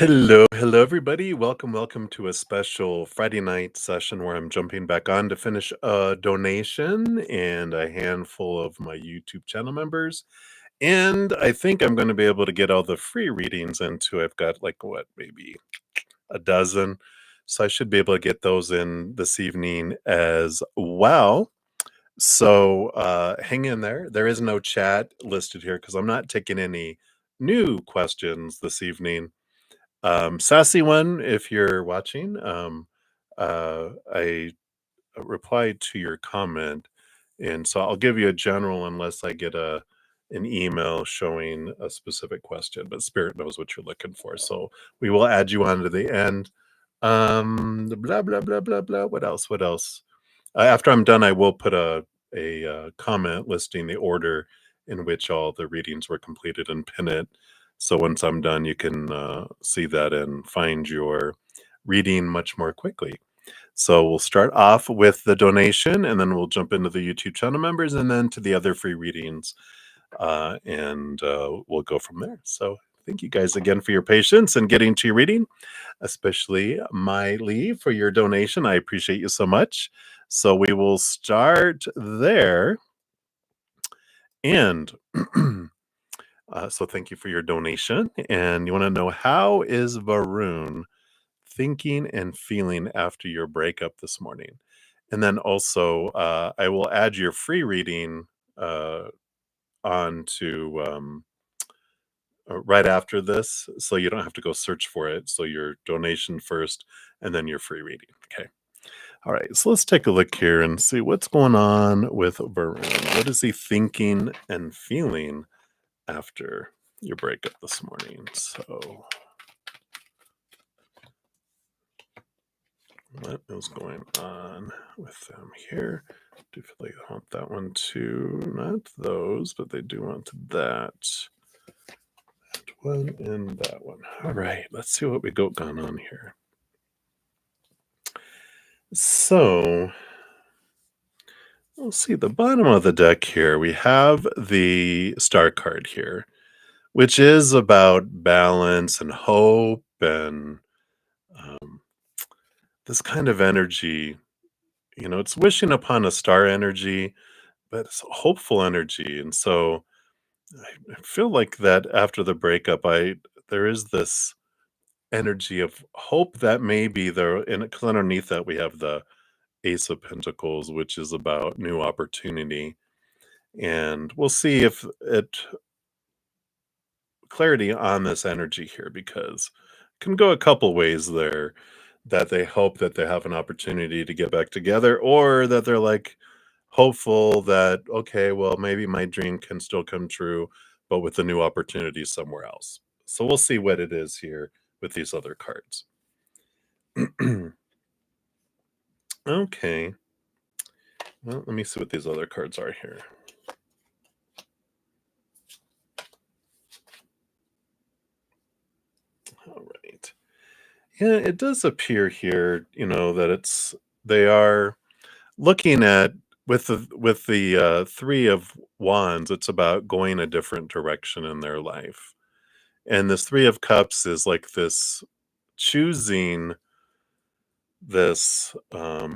Hello, everybody. Welcome to a special Friday night session where I'm jumping back on to finish a donation and a handful of my YouTube channel members. And I think I'm going to be able to get all the free readings into. I've got like what, maybe a dozen. So I should be able to get those in this evening as well. So hang in there. There is no chat listed here because I'm not taking any new questions this evening. Sassy one, if you're watching, I replied to your comment, and so I'll give you a general unless I get an email showing a specific question, but Spirit knows what you're looking for, so we will add you on to the end. Blah blah blah blah blah. What else? What else? After I'm done, I will put a comment listing the order in which all the readings were completed and pin it. So once I'm done, you can see that and find your reading much more quickly. So we'll start off with the donation, and then we'll jump into the YouTube channel members, and then to the other free readings, and we'll go from there. So thank you guys again for your patience and getting to your reading, especially Miley for your donation. I appreciate you so much. So we will start there. And so thank you for your donation. And you want to know, how is Varun thinking and feeling after your breakup this morning? And then also, I will add your free reading on to right after this, so you don't have to go search for it. So your donation first, and then your free reading. Okay. All right. So let's take a look here and see what's going on with Varun. What is he thinking and feeling after your breakup this morning? So what is going on with them here? Do feel like they want that one too? Not those, but they do want that. That one and that one. All right, let's see what we got going on here. So we'll see the bottom of the deck here. We have the star card here, which is about balance and hope and this kind of energy. You know, it's wishing upon a star energy, but it's hopeful energy. And so I feel like that after the breakup, there is this energy of hope that maybe there, and because underneath that we have the Ace of Pentacles, which is about new opportunity. And we'll see if it clarity on this energy here, because it can go a couple ways there, that they hope that they have an opportunity to get back together, or that they're like hopeful that, okay, well, maybe my dream can still come true, but with a new opportunity somewhere else. So we'll see what it is here with these other cards. Okay. Well, let me see what these other cards are here. All right. Yeah, it does appear here, that they are looking at, with the 3 of Wands, it's about going a different direction in their life. And this 3 of Cups is like this choosing this, I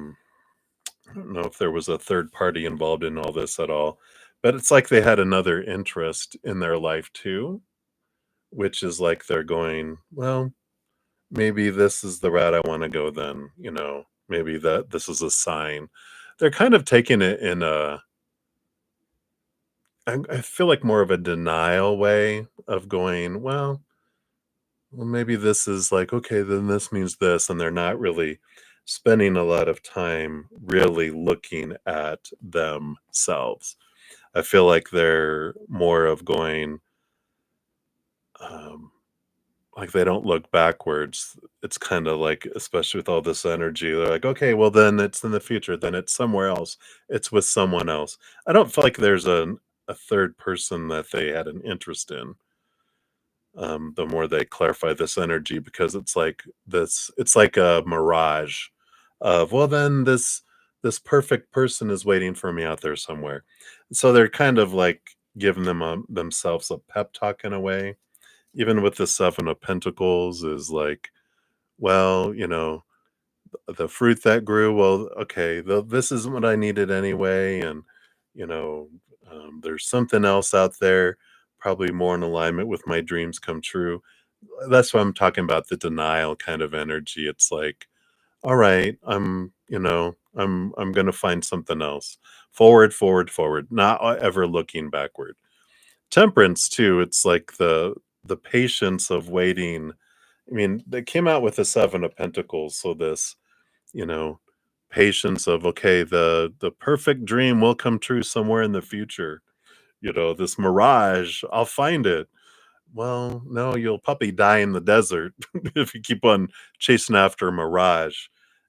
don't know if there was a third party involved in all this at all, but it's like they had another interest in their life too, which is like they're going, well, maybe this is the route I want to go then, maybe that this is a sign. They're kind of taking it in I feel like more of a denial way of going, well, maybe this is like, okay, then this means this. And they're not really spending a lot of time really looking at themselves. I feel like they're more of going, um, like they don't look backwards. It's kind of like, especially with all this energy, they're like, okay, well, then it's in the future. Then it's somewhere else. It's with someone else. I don't feel like there's a third person that they had an interest in. The more they clarify this energy, because it's like a mirage of, well, then this perfect person is waiting for me out there somewhere. So they're kind of like giving themselves a pep talk in a way, even with the Seven of Pentacles is like, well, the fruit that grew, well, okay, this isn't what I needed anyway. And, you know, there's something else out there, probably more in alignment with my dreams come true. That's why I'm talking about the denial kind of energy. It's like, all right, I'm going to find something else. Forward, forward, forward, not ever looking backward. Temperance too, it's like the patience of waiting. I mean, they came out with the Seven of Pentacles, so this, you know, patience of, okay, the perfect dream will come true somewhere in the future. This mirage, I'll find it. Well, no, you'll probably die in the desert if you keep on chasing after a mirage.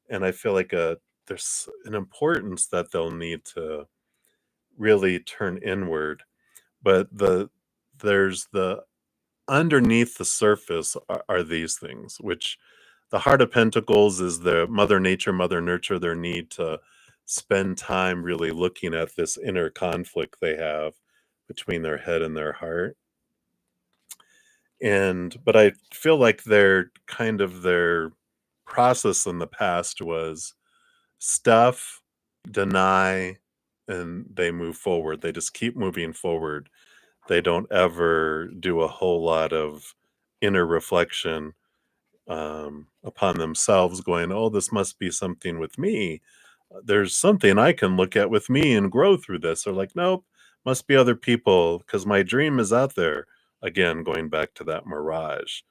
And I feel like there's an importance that they'll need to really turn inward. But there's the underneath the surface are these things, which the Heart of Pentacles is the Mother Nature, Mother Nurture, their need to spend time really looking at this inner conflict they have between their head and their heart. But I feel like their process in the past was stuff, deny, and they move forward. They just keep moving forward. They don't ever do a whole lot of inner reflection upon themselves, going, oh, this must be something with me. There's something I can look at with me and grow through this. Or like, nope, must be other people because my dream is out there. Again, going back to that mirage.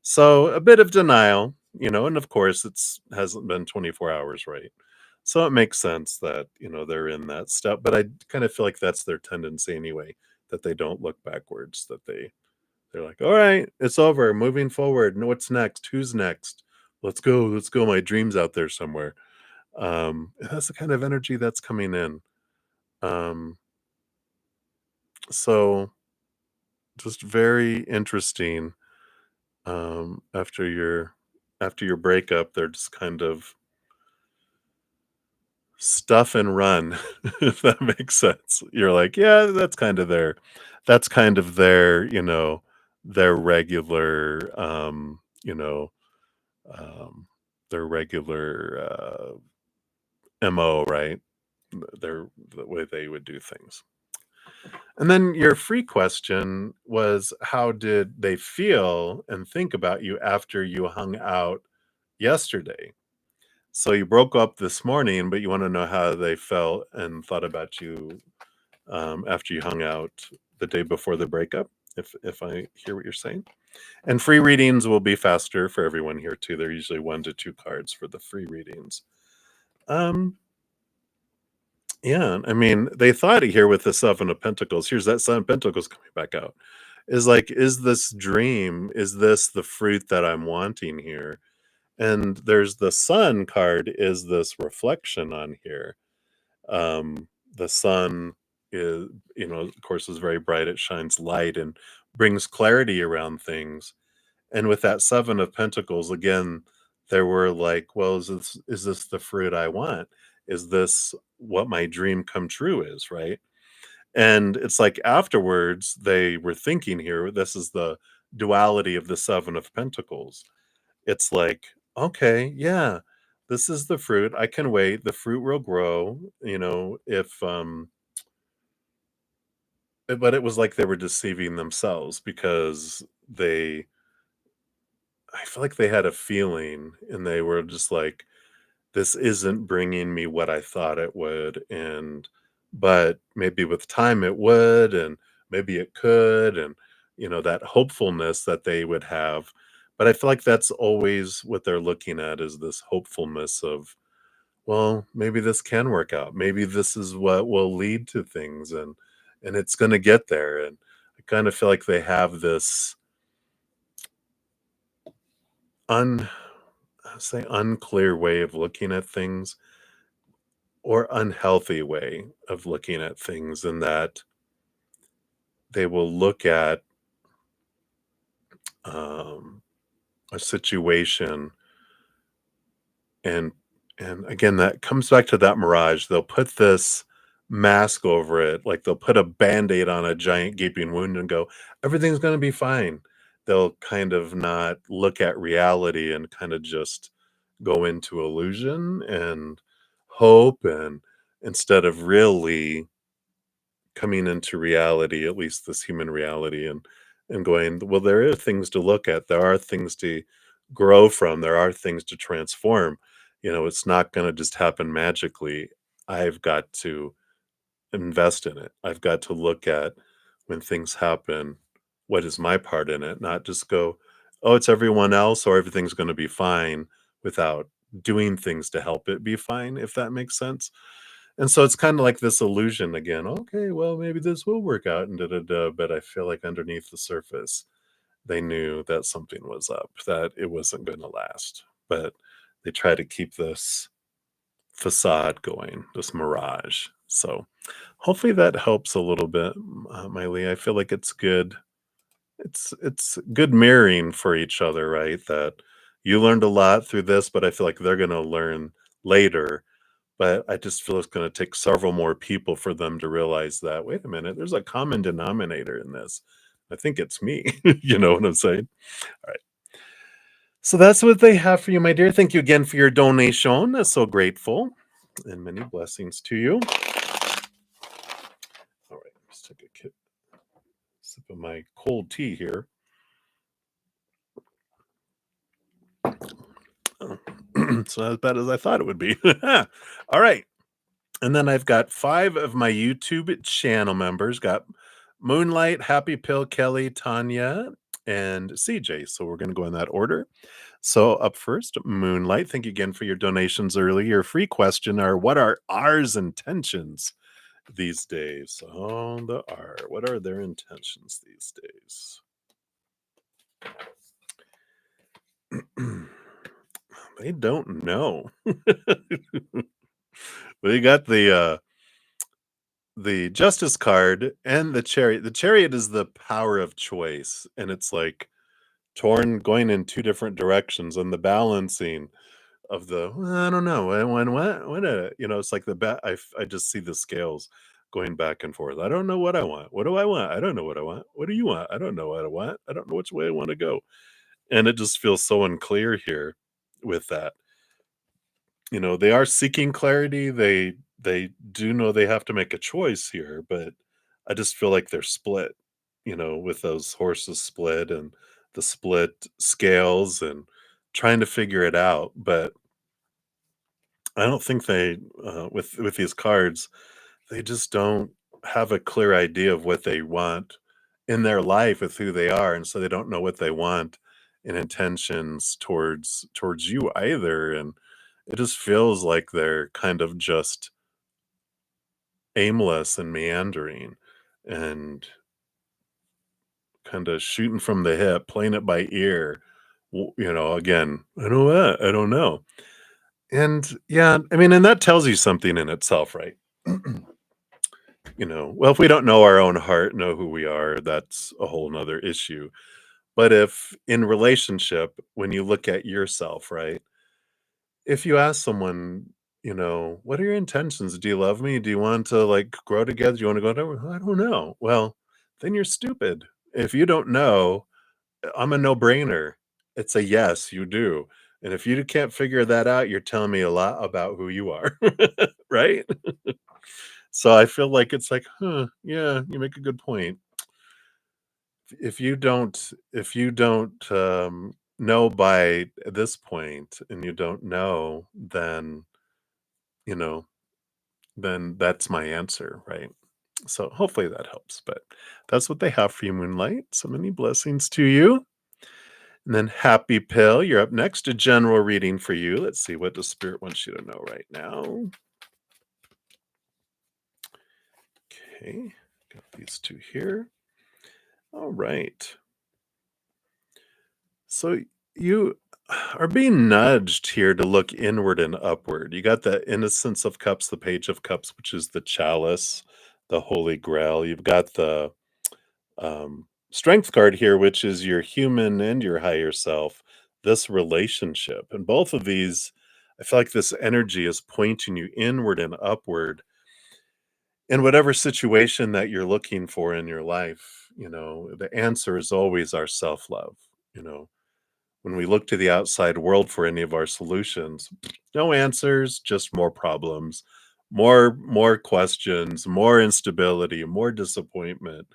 So a bit of denial, and of course it's hasn't been 24 hours, right? So it makes sense that, they're in that step, but I kind of feel like that's their tendency anyway, that they don't look backwards, that they're like, all right, it's over, moving forward. No, what's next? Who's next? Let's go. My dream's out there somewhere. That's the kind of energy that's coming in. Um, so just very interesting. After your breakup, they're just kind of stuff and run, if that makes sense. You're like, yeah, that's kind of their regular, um, their regular MO, right? The way they would do things. And then your free question was, how did they feel and think about you after you hung out yesterday? So you broke up this morning, but you want to know how they felt and thought about you after you hung out the day before the breakup, if I hear what you're saying. And free readings will be faster for everyone here too. They're usually 1 to 2 cards for the free readings. Um, yeah, I mean, they thought here with the Seven of Pentacles. Here's that Seven of Pentacles coming back out. Is like, is this dream? Is this the fruit that I'm wanting here? And there's the Sun card. Is this reflection on here? The sun is, of course, is very bright. It shines light and brings clarity around things. And with that Seven of Pentacles, again, there were like, well, is this the fruit I want? Is this what my dream come true is, right? And it's like afterwards, they were thinking here, this is the duality of the Seven of Pentacles. It's like, okay, yeah, this is the fruit. I can wait. The fruit will grow, if but it was like they were deceiving themselves because I feel like they had a feeling and they were just like, this isn't bringing me what I thought it would. But maybe with time it would, and maybe it could, and, that hopefulness that they would have. But I feel like that's always what they're looking at is this hopefulness of, well, maybe this can work out. Maybe this is what will lead to things and it's going to get there. And I kind of feel like they have this un say unclear way of looking at things, or unhealthy way of looking at things, in that they will look at um, a situation, and again, that comes back to that mirage. They'll put this mask over it, like they'll put a band-aid on a giant gaping wound and go, everything's going to be fine. they'll kind of not look at reality and kind of just go into illusion and hope, and instead of really coming into reality, at least this human reality, and going, well, there are things to look at, there are things to grow from, there are things to transform. It's not going to just happen magically. I've got to invest in it. I've got to look at, when things happen, what is my part in it, not just go, oh, it's everyone else, or everything's going to be fine, without doing things to help it be fine, if that makes sense. And so it's kind of like this illusion again. Okay, well, maybe this will work out, and da da da. But I feel like underneath the surface, they knew that something was up, that it wasn't going to last. But they try to keep this facade going, this mirage. So hopefully that helps a little bit, Miley. I feel like it's good. It's good mirroring for each other, right? That you learned a lot through this, but I feel like they're going to learn later. But I just feel it's going to take several more people for them to realize that, wait a minute, there's a common denominator in this. I think it's me. You know what I'm saying? All right. So that's what they have for you, my dear. Thank you again for your donation. I'm so grateful. And many blessings to you. All right, let's take a sip of my cold tea here. Oh, it's not as bad as I thought it would be. All right. And then I've got 5 of my YouTube channel members. Got Moonlight, Happy Pill, Kelly, Tanya, and CJ. So we're going to go in that order. So up first, Moonlight. Thank you again for your donations early. Your free question are, what are R's intentions these days? Oh, the R. What are their intentions these days? They don't know. They got the Justice card and the Chariot. The Chariot is the power of choice, and it's like torn, going in 2 different directions, and the balancing of the, "Well, I don't know, it's like I just see the scales going back and forth. I don't know what I want. What do I want? I don't know what I want. What do you want? I don't know what I want. I don't know which way I wanna go." And it just feels so unclear here with that. They are seeking clarity. They do know they have to make a choice here, but I just feel like they're split, with those horses split and the split scales, and trying to figure it out. But I don't think they, with these cards, they just don't have a clear idea of what they want in their life with who they are, and so they don't know what they want in intentions towards you either. And it just feels like they're kind of just aimless and meandering, and kind of shooting from the hip, playing it by ear. Again, I don't know what, I don't know. And yeah, I mean, and that tells you something in itself, right? Well, if we don't know our own heart, know who we are, that's a whole nother issue. But if in relationship, when you look at yourself, right? If you ask someone, what are your intentions? Do you love me? Do you want to like grow together? Do you want to go together? I don't know. Well, then you're stupid. If you don't know, I'm a no-brainer. It's a yes, you do. And if you can't figure that out, you're telling me a lot about who you are, right? So I feel like it's like, huh, yeah, you make a good point. If you don't know by this point, and you don't know, then you know then that's my answer, right? So hopefully that helps. But that's what they have for you, Moonlight. So many blessings to you. And then Happy Pill, you're up next. A general reading for you. Let's see, what the spirit wants you to know right now. Okay, got these 2 here. All right. So you are being nudged here to look inward and upward. You got the Innocence of Cups, the Page of Cups, which is the chalice, the Holy Grail. You've got the Strength card here, which is your human and your higher self, this relationship. And both of these, I feel like this energy is pointing you inward and upward in whatever situation that you're looking for in your life. the answer is always our self-love. You know, when we look to the outside world for any of our solutions, no answers, just more problems, more questions, more instability, more disappointment.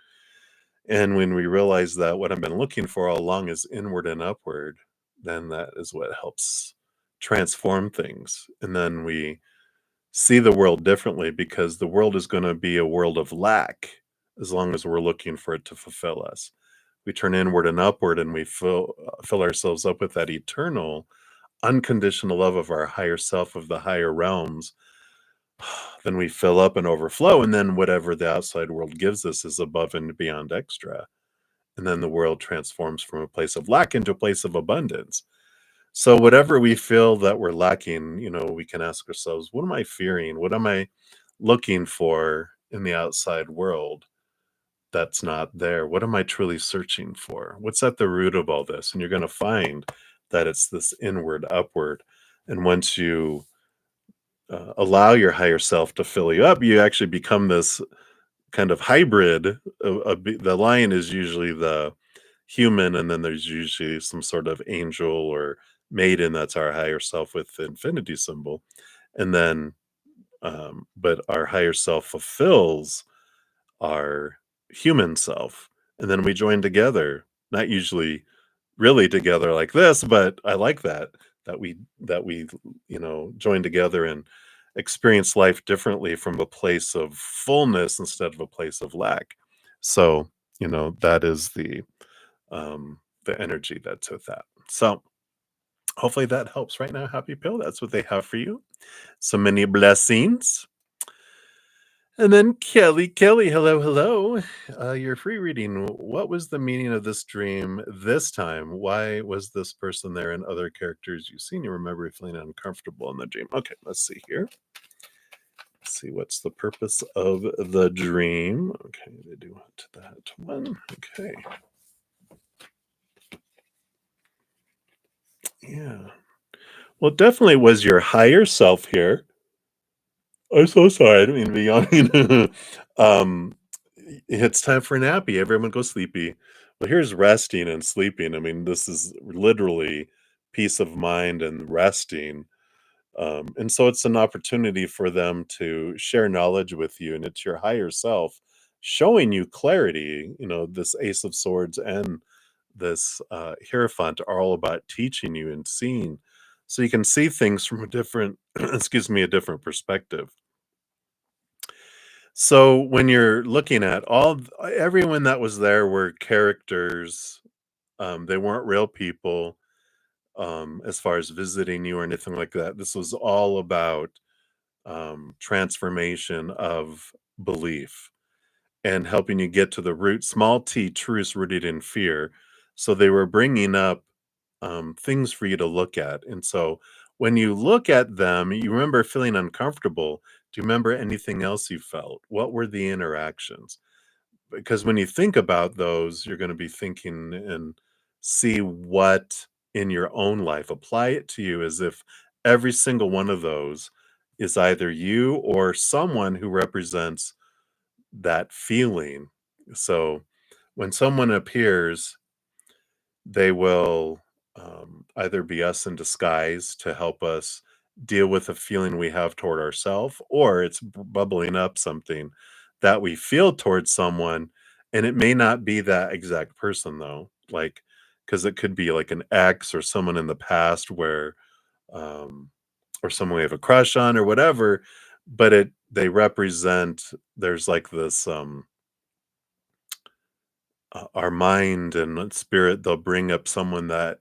And when we realize that what I've been looking for all along is inward and upward, then that is what helps transform things. And then we see the world differently because the world is going to be a world of lack as long as we're looking for it to fulfill us. We turn inward and upward and we fill ourselves up with that eternal, unconditional love of our higher self, of the higher realms. Then we fill up and overflow. And then whatever the outside world gives us is above and beyond extra. And then the world transforms from a place of lack into a place of abundance. So whatever we feel that we're lacking, we can ask ourselves, what am I fearing? What am I looking for in the outside world that's not there? What am I truly searching for? What's at the root of all this? And you're going to find that it's this inward, upward. And once you allow your higher self to fill you up, you actually become this kind of hybrid. The lion is usually the human, and then there's usually some sort of angel or maiden that's our higher self with the infinity symbol. And then, but our higher self fulfills our human self. And then we join together, not usually really together like this, but I like that we join together and experience life differently from a place of fullness instead of a place of lack. So, that is the energy that's with that. So hopefully that helps right now. Happy Pill. That's what they have for you. So many blessings. And then Kelly, hello, hello. Your free reading. What was the meaning of this dream this time? Why was this person there and other characters you've seen? You remember feeling uncomfortable in the dream. Okay, let's see here. Let's see what's the purpose of the dream. Okay, they do want that one. Okay. Yeah. Well, it definitely was your higher self here. I'm so sorry. I didn't mean to be yawning. um, it's time for a nappy. Everyone go sleepy. Well, here's resting and sleeping. I mean, this is literally peace of mind and resting. And so it's an opportunity for them to share knowledge with you, and it's your higher self showing you clarity. This Ace of Swords and this Hierophant are all about teaching you and seeing, so you can see things from a different, excuse me, a different perspective. So when you're looking at everyone that was there were characters, they weren't real people, as far as visiting you or anything like that. This was all about transformation of belief and helping you get to the root, small t, truths rooted in fear. So they were bringing up things for you to look at. And so when you look at them, you remember feeling uncomfortable. Do you remember anything else you felt? What were the interactions? Because when you think about those, you're going to be thinking and see what in your own life, apply it to you as if every single one of those is either you or someone who represents that feeling. So when someone appears, they will either be us in disguise to help us deal with a feeling we have toward ourselves, or it's bubbling up something that we feel towards someone. And it may not be that exact person, though, like, because it could be like an ex or someone in the past um, or someone we have a crush on or whatever. But they represent, there's like this, our mind and spirit, they'll bring up someone that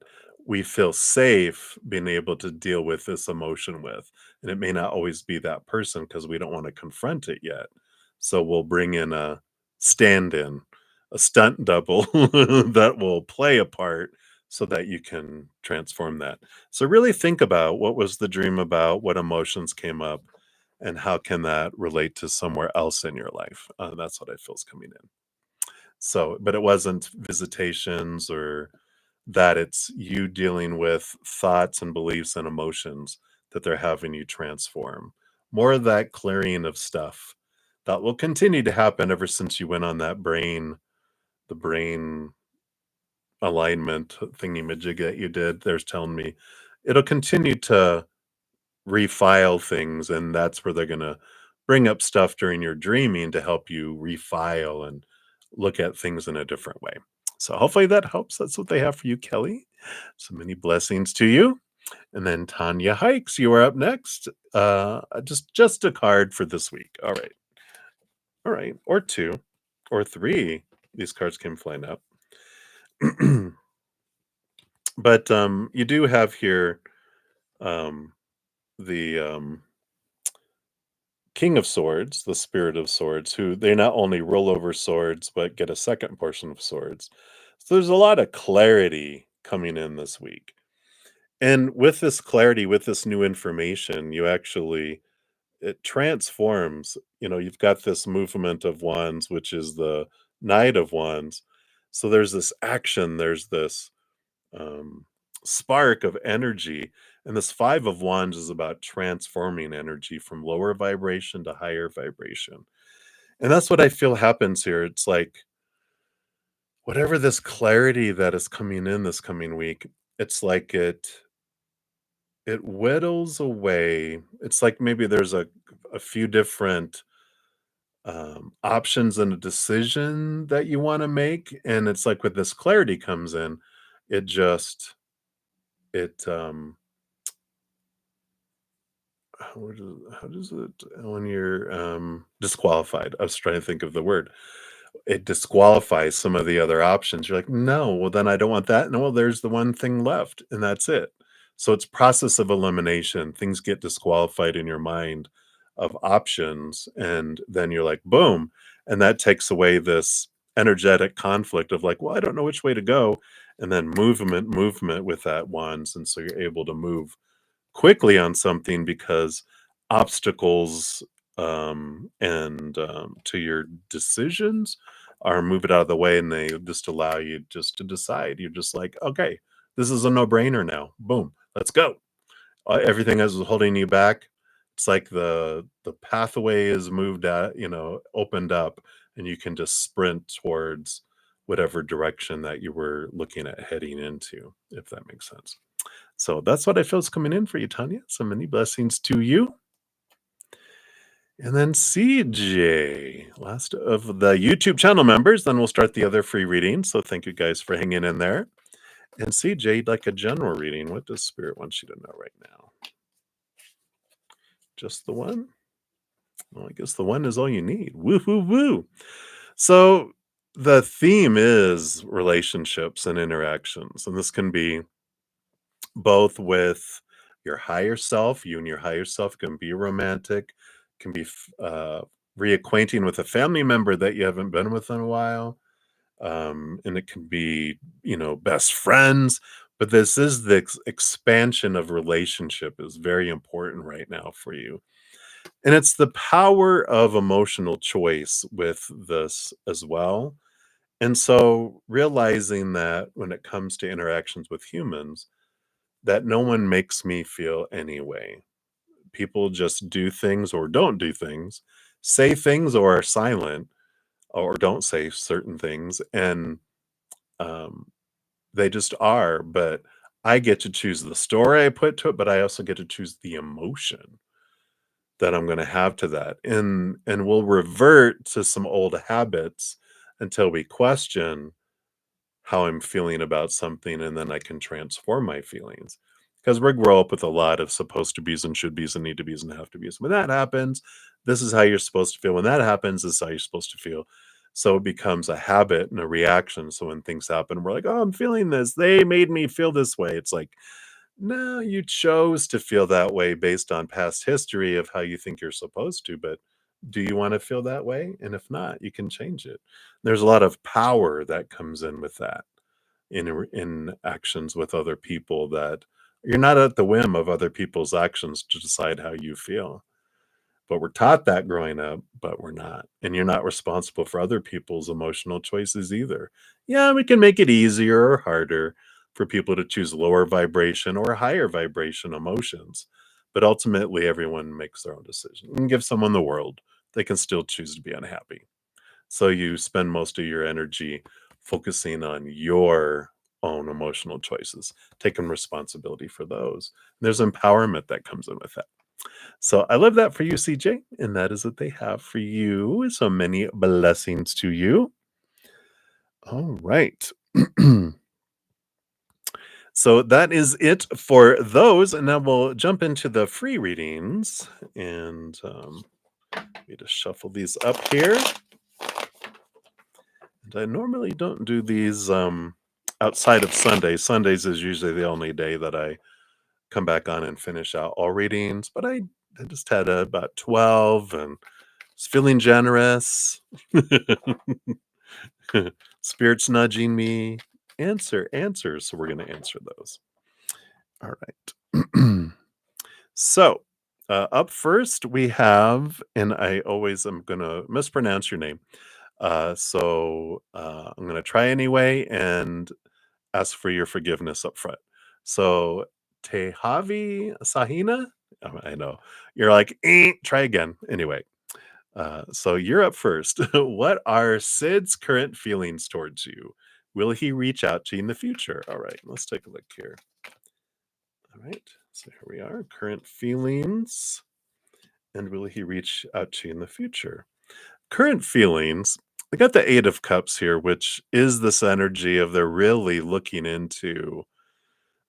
we feel safe being able to deal with this emotion with. And it may not always be that person because we don't want to confront it yet. So we'll bring in a stand in, a stunt double that will play a part so that you can transform that. So really think about what was the dream about, what emotions came up, and how can that relate to somewhere else in your life. That's what I feel is coming in. So, but it wasn't visitations or that, it's you dealing with thoughts and beliefs and emotions that they're having you transform. More of that clearing of stuff that will continue to happen ever since you went on that brain the brain alignment thingy-majig that you did, there's telling me it'll continue to refile things, and that's where they're gonna bring up stuff during your dreaming to help you refile and look at things in a different way. So hopefully that helps. That's what they have for you, Kelly. So many blessings to you. And then Tanya Hikes, you are up next. Just a card for this week. All right. All right. Or two or three. These cards came flying up. But you do have here um the King of Swords, the Spirit of Swords, who they not only roll over swords, but get a second portion of swords. So there's a lot of clarity coming in this week. And with this clarity, with this new information, you actually, it transforms. You've got this movement of wands, which is the Knight of Wands. So there's this action, there's this um, spark of energy. And this Five of Wands is about transforming energy from lower vibration to higher vibration. And that's what I feel happens here. It's like whatever this clarity that is coming in this coming week, it's like it whittles away. It's like maybe there's a few different options and a decision that you want to make. And it's like with this clarity comes in, it just it how does it when you're disqualified? I was trying to think of the word. It disqualifies some of the other options. You're like, no, well then I don't want that. No, well, there's the one thing left, and that's it. So it's process of elimination. Things get disqualified in your mind of options, and then you're like, boom, and that takes away this energetic conflict of like, well, I don't know which way to go, and then movement with that wands, and so you're able to move quickly on something because obstacles and to your decisions are moving out of the way, and they just allow you just to decide. You're just like, okay, this is a no-brainer now. Boom, let's go. Everything else is holding you back. It's like the pathway is moved out, opened up, and you can just sprint towards whatever direction that you were looking at heading into, if that makes sense. So that's what I feel is coming in for you, Tanya. So many blessings to you. And then CJ, last of the YouTube channel members, then we'll start the other free readings. So thank you guys for hanging in there. And CJ, you'd like a general reading. What does Spirit want you to know right now? Just the one? Well, I guess the one is all you need. Woo, woo, woo. So the theme is relationships and interactions. And this can be both with your higher self. You and your higher self can be romantic, can be reacquainting with a family member that you haven't been with in a while. And it can be, best friends. But this is the expansion of relationship is very important right now for you. And it's the power of emotional choice with this as well. And so realizing that when it comes to interactions with humans, that no one makes me feel any way. People just do things or don't do things, say things or are silent or don't say certain things, and um, they just are. But I get to choose the story I put to it, but I also get to choose the emotion that I'm going to have to that, and we'll revert to some old habits until we question how I'm feeling about something, and then I can transform my feelings. Because we grow up with a lot of supposed to be's and should be's and need to be's and have to be's. When that happens, this is how you're supposed to feel. When that happens, this is how you're supposed to feel. So it becomes a habit and a reaction. So when things happen, we're like, oh, I'm feeling this. They made me feel this way. It's like, no, you chose to feel that way based on past history of how you think you're supposed to. But do you want to feel that way? And if not, you can change it. There's a lot of power that comes in with that in actions with other people, that you're not at the whim of other people's actions to decide how you feel. But we're taught that growing up, but we're not. And you're not responsible for other people's emotional choices either. Yeah, we can make it easier or harder for people to choose lower vibration or higher vibration emotions. But ultimately, everyone makes their own decision. You can give someone the world, they can still choose to be unhappy. So you spend most of your energy focusing on your own emotional choices, taking responsibility for those. There's empowerment that comes in with that. So I love that for you, CJ, and that is what they have for you. So many blessings to you. All right. So that is it for those. And now we'll jump into the free readings. And let me just shuffle these up here. And I normally don't do these outside of Sundays. Sundays is usually the only day that I come back on and finish out all readings. But I just had about 12 and was feeling generous. Spirit's nudging me. Answers. So we're going to answer those. All right. So, up first we have, and I always am going to mispronounce your name. I'm going to try anyway and ask for your forgiveness up front. So, Tehavi Sahina, I know you're like, try again. Anyway, so you're up first. What are Sid's current feelings towards you? Will he reach out to you in the future? All right, let's take a look here. All right, so here we are. Current feelings. And will he reach out to you in the future? Current feelings. I got the Eight of Cups here, which is this energy of they're really looking into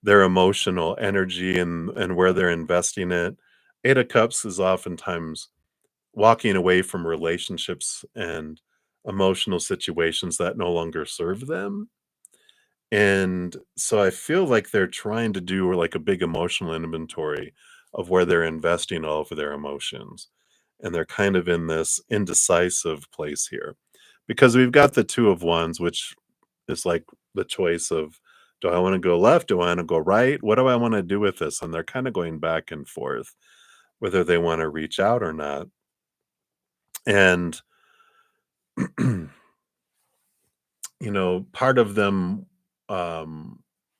their emotional energy and where they're investing it. Eight of Cups is oftentimes walking away from relationships and emotional situations that no longer serve them. And so I feel like they're trying to do like a big emotional inventory of where they're investing all of their emotions. And they're kind of in this indecisive place here because we've got the Two of Wands, which is like the choice of, do I want to go left? Do I want to go right? What do I want to do with this? And they're kind of going back and forth whether they want to reach out or not. And part of them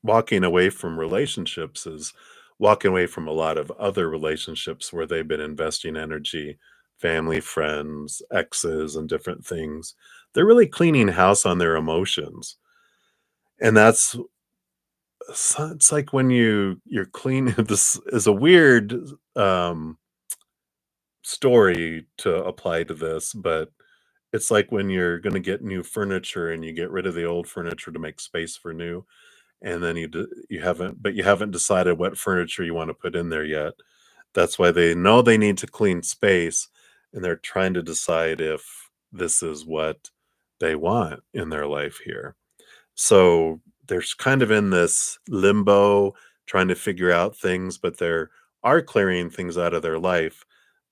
walking away from relationships is walking away from a lot of other relationships where they've been investing energy, family, friends, exes, and different things. They're really cleaning house on their emotions. And it's like when you're clean. This is a weird story to apply to this, but it's like when you're going to get new furniture and you get rid of the old furniture to make space for new, and then you haven't decided what furniture you want to put in there yet. That's why they know they need to clean space, and they're trying to decide if this is what they want in their life here. So they're kind of in this limbo, trying to figure out things, but they're are clearing things out of their life,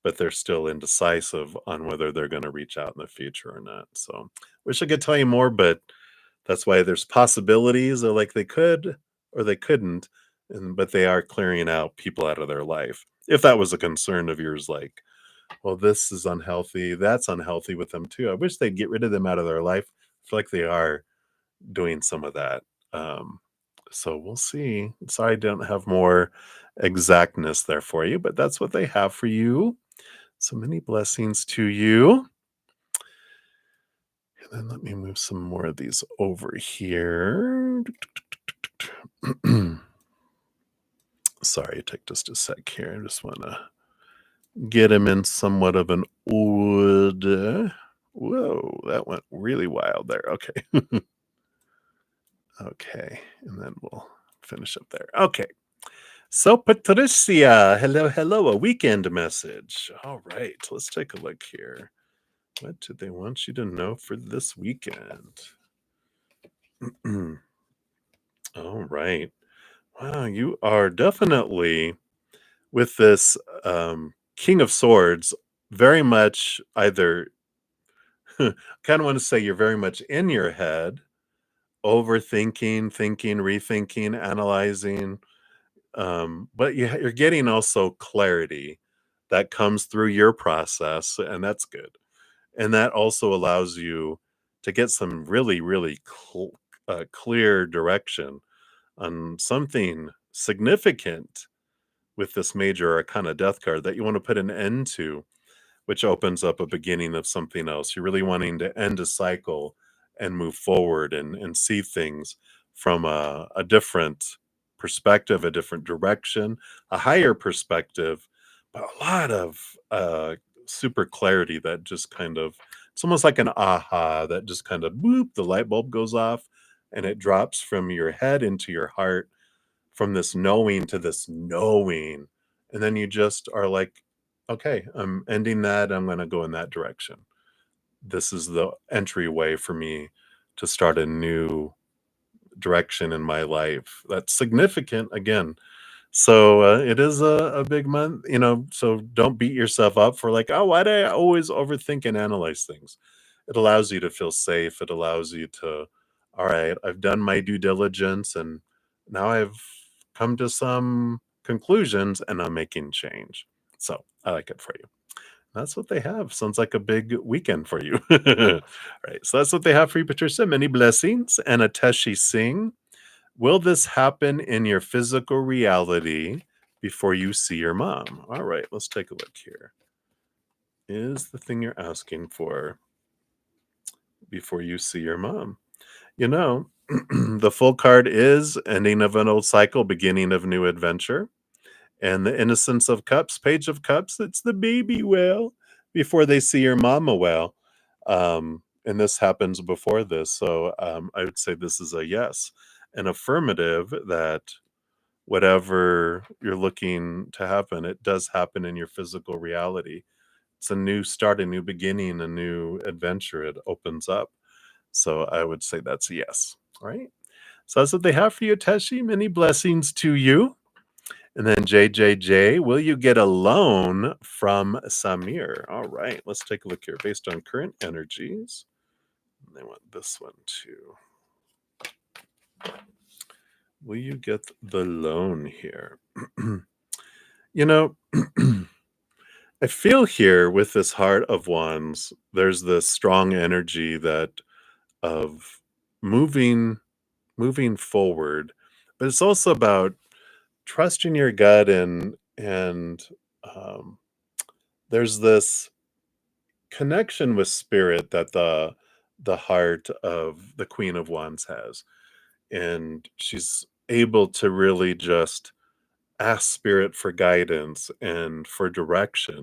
but they're still indecisive on whether they're going to reach out in the future or not. So wish I could tell you more, but that's why there's possibilities or like they could or they couldn't, but they are clearing out people out of their life. If that was a concern of yours, like, well, this is unhealthy, that's unhealthy with them too. I wish they'd get rid of them out of their life. I feel like they are doing some of that. Um, so we'll see. Sorry, I don't have more exactness there for you, but that's what they have for you. So many blessings to you. And then let me move some more of these over here. Sorry, it took just a sec here. I just want to get him in somewhat of an order. Whoa, that went really wild there. Okay. Okay, and then we'll finish up there. Okay. So, Patricia, hello, a weekend message. All right, let's take a look here. What do they want you to know for this weekend? All right. Wow, you are definitely with this King of Swords, very much either, kind of want to say you're very much in your head, overthinking, thinking, rethinking, analyzing. But you're getting also clarity that comes through your process, and that's good. And that also allows you to get some really, really clear direction on something significant with this major arcana death card that you want to put an end to, which opens up a beginning of something else. You're really wanting to end a cycle and move forward and see things from a different perspective, a different direction, a higher perspective, but a lot of super clarity that just kind of, it's almost like an aha that just kind of boop, the light bulb goes off and it drops from your head into your heart, from this knowing to this knowing. And then you just are like, okay, I'm ending that. I'm going to go in that direction. This is the entryway for me to start a new direction in my life that's significant again. So it is a big month, so don't beat yourself up for like, oh, why do I always overthink and analyze things? It allows you to feel safe. It allows you to, all right, I've done my due diligence and now I've come to some conclusions and I'm making change. So I like it for you. That's what they have. Sounds like a big weekend for you. All right. So that's what they have for you, Patricia. Many blessings and a Teshi Singh. Will this happen in your physical reality before you see your mom? All right, let's take a look here. Is the thing you're asking for before you see your mom? You know, the full card is ending of an old cycle, beginning of new adventure. And the Innocence of Cups, Page of Cups, it's the baby whale before they see your mama whale. And this happens before this. So I would say this is a yes, an affirmative that whatever you're looking to happen, it does happen in your physical reality. It's a new start, a new beginning, a new adventure. It opens up. So I would say that's a yes. All right. So that's what they have for you, Teshi. Many blessings to you. And then JJJ, will you get a loan from Samir? All right, let's take a look here. Based on current energies, they want this one too. Will you get the loan here? I feel here with this Heart of Wands, there's this strong energy that of moving forward, but it's also about trusting your gut and um, there's this connection with spirit that the heart of the Queen of Wands has, and she's able to really just ask spirit for guidance and for direction.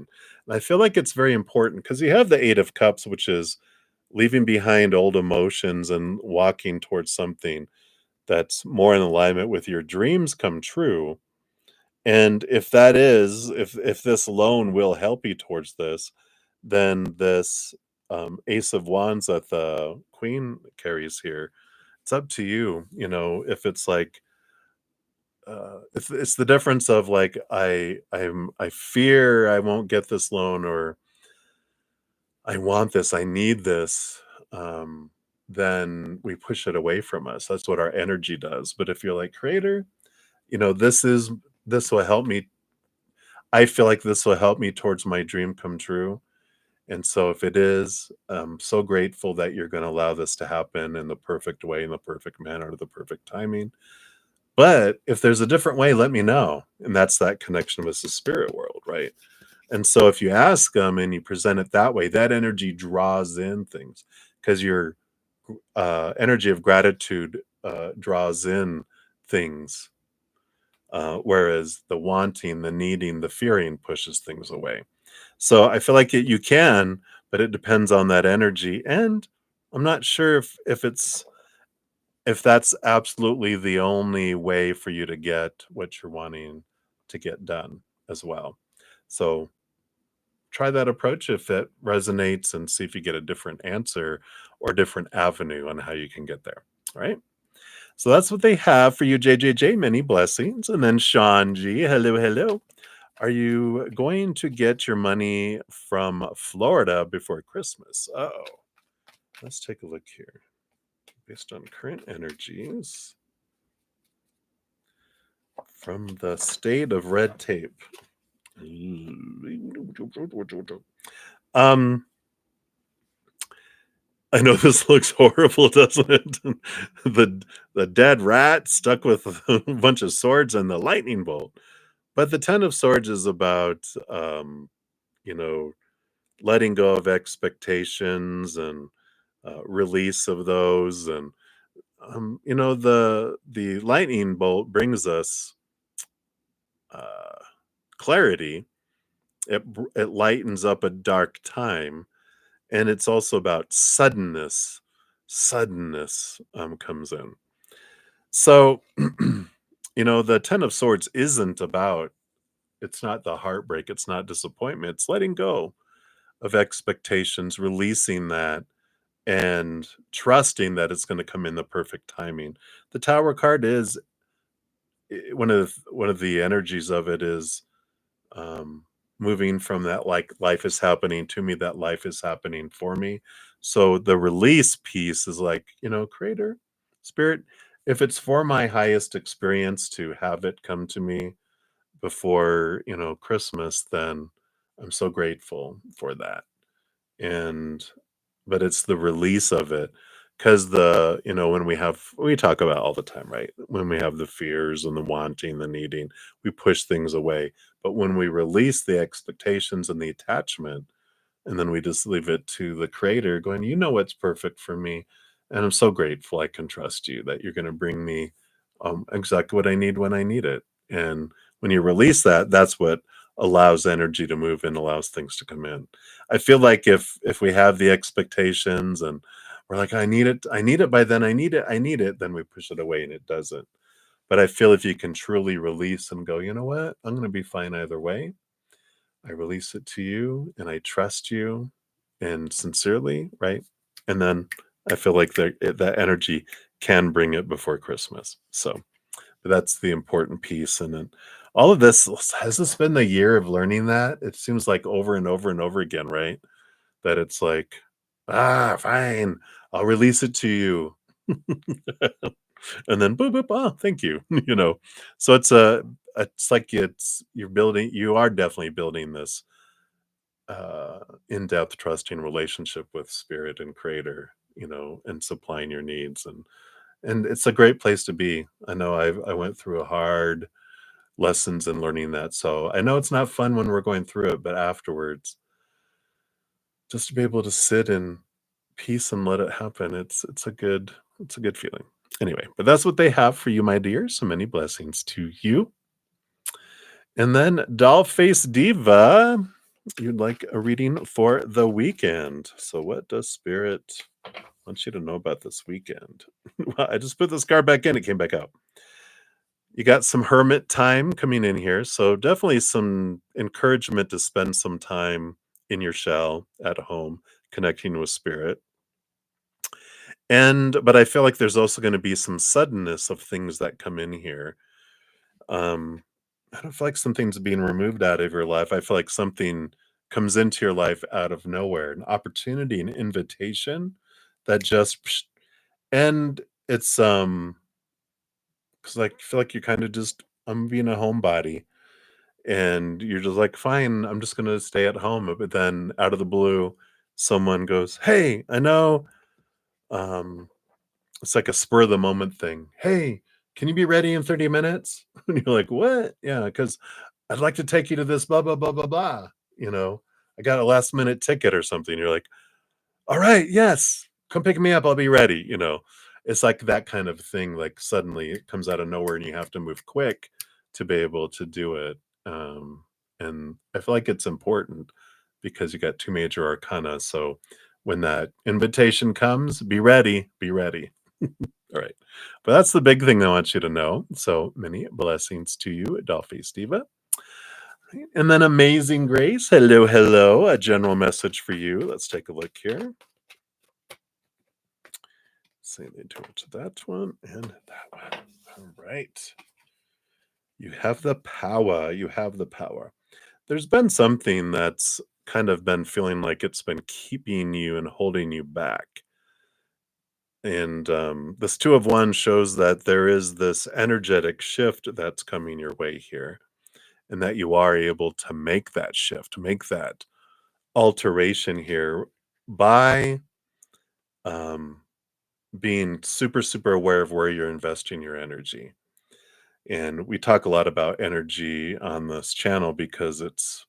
And I feel like it's very important because you have the Eight of Cups, which is leaving behind old emotions and walking towards something that's more in alignment with your dreams come true. And if that is, if this loan will help you towards this, then this Ace of Wands that the Queen carries here, it's up to you. If it's like, it's the difference of like I fear I won't get this loan, or I want this, I need this, then we push it away from us. That's what our energy does. But if you're like, Creator, this will help me. I feel like this will help me towards my dream come true. And so if it is, I'm so grateful that you're going to allow this to happen in the perfect way, in the perfect manner, the perfect timing. But if there's a different way, let me know. And that's that connection with the spirit world, right? And so if you ask them and you present it that way, that energy draws in things because your energy of gratitude draws in things, whereas the wanting, the needing, the fearing pushes things away. So I feel like you can, but it depends on that energy. And I'm not sure if that's absolutely the only way for you to get what you're wanting to get done as well. So try that approach if it resonates and see if you get a different answer or different avenue on how you can get there. All right. So that's what they have for you, JJJ. Many blessings. And then Sean G. Hello, hello. Are you going to get your money from Florida before Christmas? Oh, let's take a look here. Based on current energies from the state of red tape. I know this looks horrible, doesn't it? The dead rat stuck with a bunch of swords and the lightning bolt. But the Ten of Swords is about you know, letting go of expectations and release of those. And the lightning bolt brings us uh, clarity. It lightens up a dark time, and it's also about suddenness. Suddenness comes in. So, the Ten of Swords isn't about. It's not the heartbreak. It's not disappointment. It's letting go of expectations, releasing that, and trusting that it's going to come in the perfect timing. The Tower card is one of the energies of it is um, moving from that, like, life is happening to me, that life is happening for me. So the release piece is like, creator, spirit, if it's for my highest experience to have it come to me before, Christmas, then I'm so grateful for that. And but it's the release of it, because when we talk about all the time, right? When we have the fears and the wanting, the needing, we push things away. But when we release the expectations and the attachment, and then we just leave it to the creator going, what's perfect for me. And I'm so grateful I can trust you that you're going to bring me exactly what I need when I need it. And when you release that, that's what allows energy to move and allows things to come in. I feel like if we have the expectations and we're like, I need it by then, I need it, then we push it away and it doesn't. But I feel if you can truly release and go, you know what, I'm going to be fine either way. I release it to you and I trust you and sincerely, right? And then I feel like that energy can bring it before Christmas. So that's the important piece. And then all of this, has this been the year of learning that? It seems like over and over and over again, right? That it's like, fine, I'll release it to you. And then boop, boop, thank you. So it's like you are definitely building this uh, in-depth trusting relationship with spirit and creator, and supplying your needs, and it's a great place to be. I know I went through a hard lessons in learning that, so I know it's not fun when we're going through it, but afterwards, just to be able to sit in peace and let it happen, it's a good feeling. Anyway, but that's what they have for you, my dear. So many blessings to you. And then Dollface Diva, you'd like a reading for the weekend. So what does Spirit want you to know about this weekend? Well, I just put this card back in, it came back out. You got some hermit time coming in here, so definitely some encouragement to spend some time in your shell at home, connecting with spirit. But I feel like there's also going to be some suddenness of things that come in here. Um, I don't feel like something's being removed out of your life. I feel like something comes into your life out of nowhere, an opportunity, an invitation that just and it's because I feel like you're kind of just I'm being a homebody and you're just like, fine, I'm just gonna stay at home. But then out of the blue, someone goes, hey, I know um it's like a spur of the moment thing. Hey, can you be ready in 30 minutes? And you're like, what? Yeah, because I'd like to take you to this blah blah blah blah blah. You know, I got a last minute ticket or something. You're like, all right, yes, come pick me up. I'll be ready. It's like that kind of thing. Like suddenly it comes out of nowhere and you have to move quick to be able to do it. And I feel like it's important because you got two major arcana. So when that invitation comes, be ready, be ready. All right. But that's the big thing I want you to know. So many blessings to you, Dolphy Steva. And then Amazing Grace. Hello, hello. A general message for you. Let's take a look here. Say they do it to that one and that one. All right. You have the power. You have the power. There's been something that's kind of been feeling like it's been keeping you and holding you back. And this Two of Wands shows that there is this energetic shift that's coming your way here, and that you are able to make that shift, make that alteration here by um, being super, super aware of where you're investing your energy. And we talk a lot about energy on this channel because it's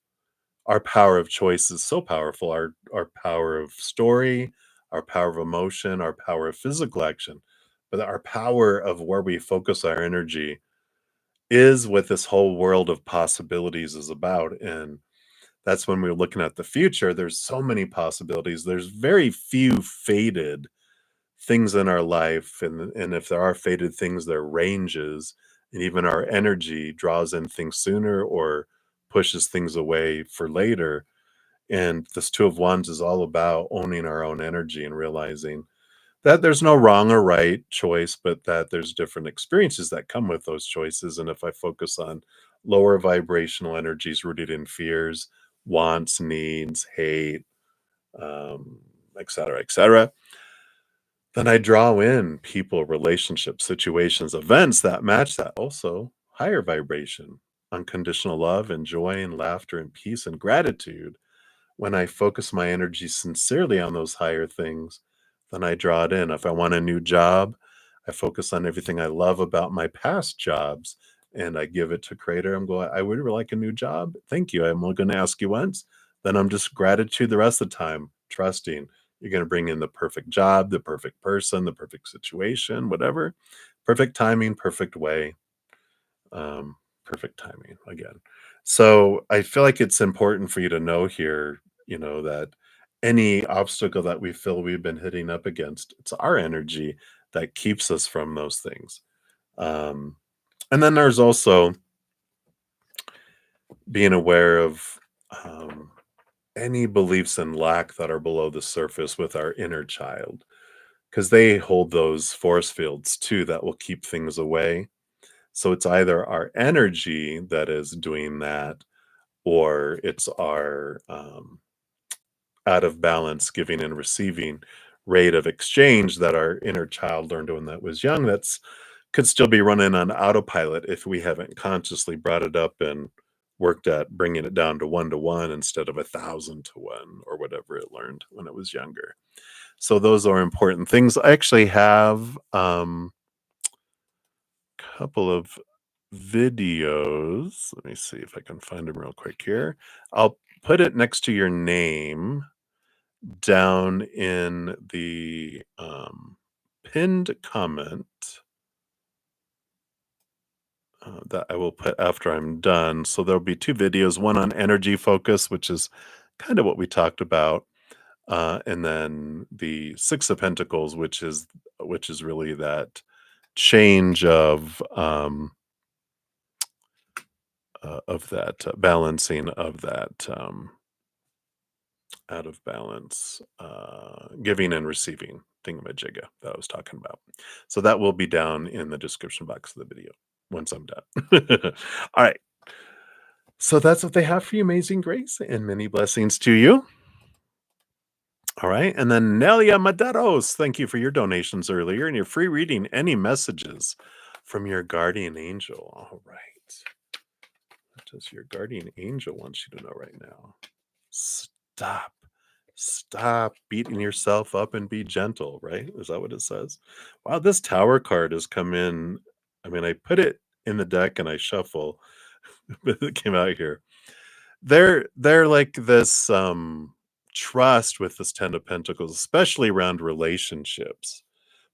our power of choice is so powerful. Our power of story, our power of emotion, our power of physical action, but our power of where we focus our energy is what this whole world of possibilities is about. And that's when we're looking at the future. There's so many possibilities. There's very few faded things in our life. And if there are faded things, they're ranges. And even our energy draws in things sooner or pushes things away for later. And this Two of Wands is all about owning our own energy and realizing that there's no wrong or right choice, but that there's different experiences that come with those choices. And if I focus on lower vibrational energies rooted in fears, wants, needs, hate, um, et cetera, then I draw in people, relationships, situations, events that match that. Also, higher vibration, unconditional love and joy and laughter and peace and gratitude. When I focus my energy sincerely on those higher things, then I draw it in. If I want a new job, I focus on everything I love about my past jobs and I give it to Creator. I'm going, I would really like a new job. Thank you. I'm only going to ask you once. Then I'm just gratitude the rest of the time, trusting you're going to bring in the perfect job, the perfect person, the perfect situation, whatever. Perfect timing, perfect way. Um, Perfect timing again. So I feel like it's important for you to know here, that any obstacle that we feel we've been hitting up against, it's our energy that keeps us from those things. Um, and then there's also being aware of any beliefs and lack that are below the surface with our inner child, because they hold those force fields too that will keep things away. So it's either our energy that is doing that, or it's our out of balance giving and receiving rate of exchange that our inner child learned when that was young. That's could still be running on autopilot if we haven't consciously brought it up and worked at bringing it down to one instead of 1,000 to 1 or whatever it learned when it was younger. So those are important things. I actually have couple of videos. Let me see if I can find them real quick here. I'll put it next to your name down in the pinned comment that I will put after I'm done. So there'll be two videos, one on energy focus, which is kind of what we talked about, and then the Six of Pentacles, which is really that change of that balancing of that out of balance, giving and receiving thingamajigga that I was talking about. So that will be down in the description box of the video once I'm done. All right. So that's what they have for you, Amazing Grace, and many blessings to you. All right. And then Nelia Maderos, thank you for your donations earlier and your free reading. Any messages from your guardian angel? All right. What does your guardian angel want you to know right now? Stop. Stop beating yourself up and be gentle, right? Is that what it says? Wow, this tower card has come in. I mean, I put it in the deck and I shuffle, but it came out here. They're like this trust with this Ten of Pentacles, especially around relationships.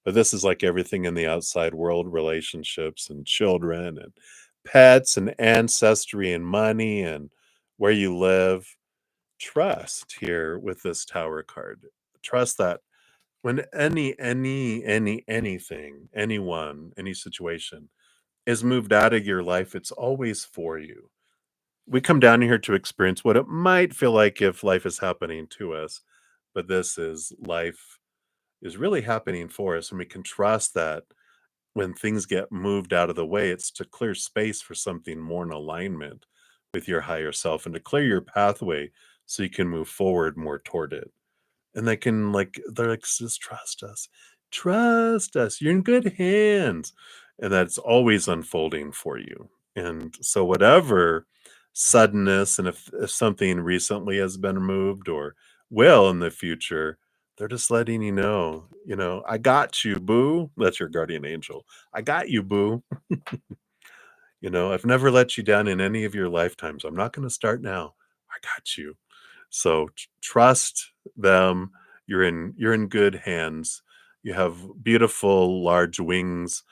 But this is like everything in the outside world, relationships and children and pets and ancestry and money and where you live. Trust here with this tower card. Trust that when anything, anyone, any situation is moved out of your life, it's always for you. We come down here to experience what it might feel like if life is happening to us, but this is life is really happening for us, and we can trust that when things get moved out of the way, it's to clear space for something more in alignment with your higher self and to clear your pathway so you can move forward more toward it. And they're like, just trust us. Trust us. You're in good hands. And that's always unfolding for you. And so whatever suddenness, and if something recently has been moved or will in the future, they're just letting I got you, boo. That's your guardian angel. I got you, boo. I've never let you down in any of your lifetimes. I'm not going to start now. I got you. So trust them. you're in good hands. You have beautiful large wings,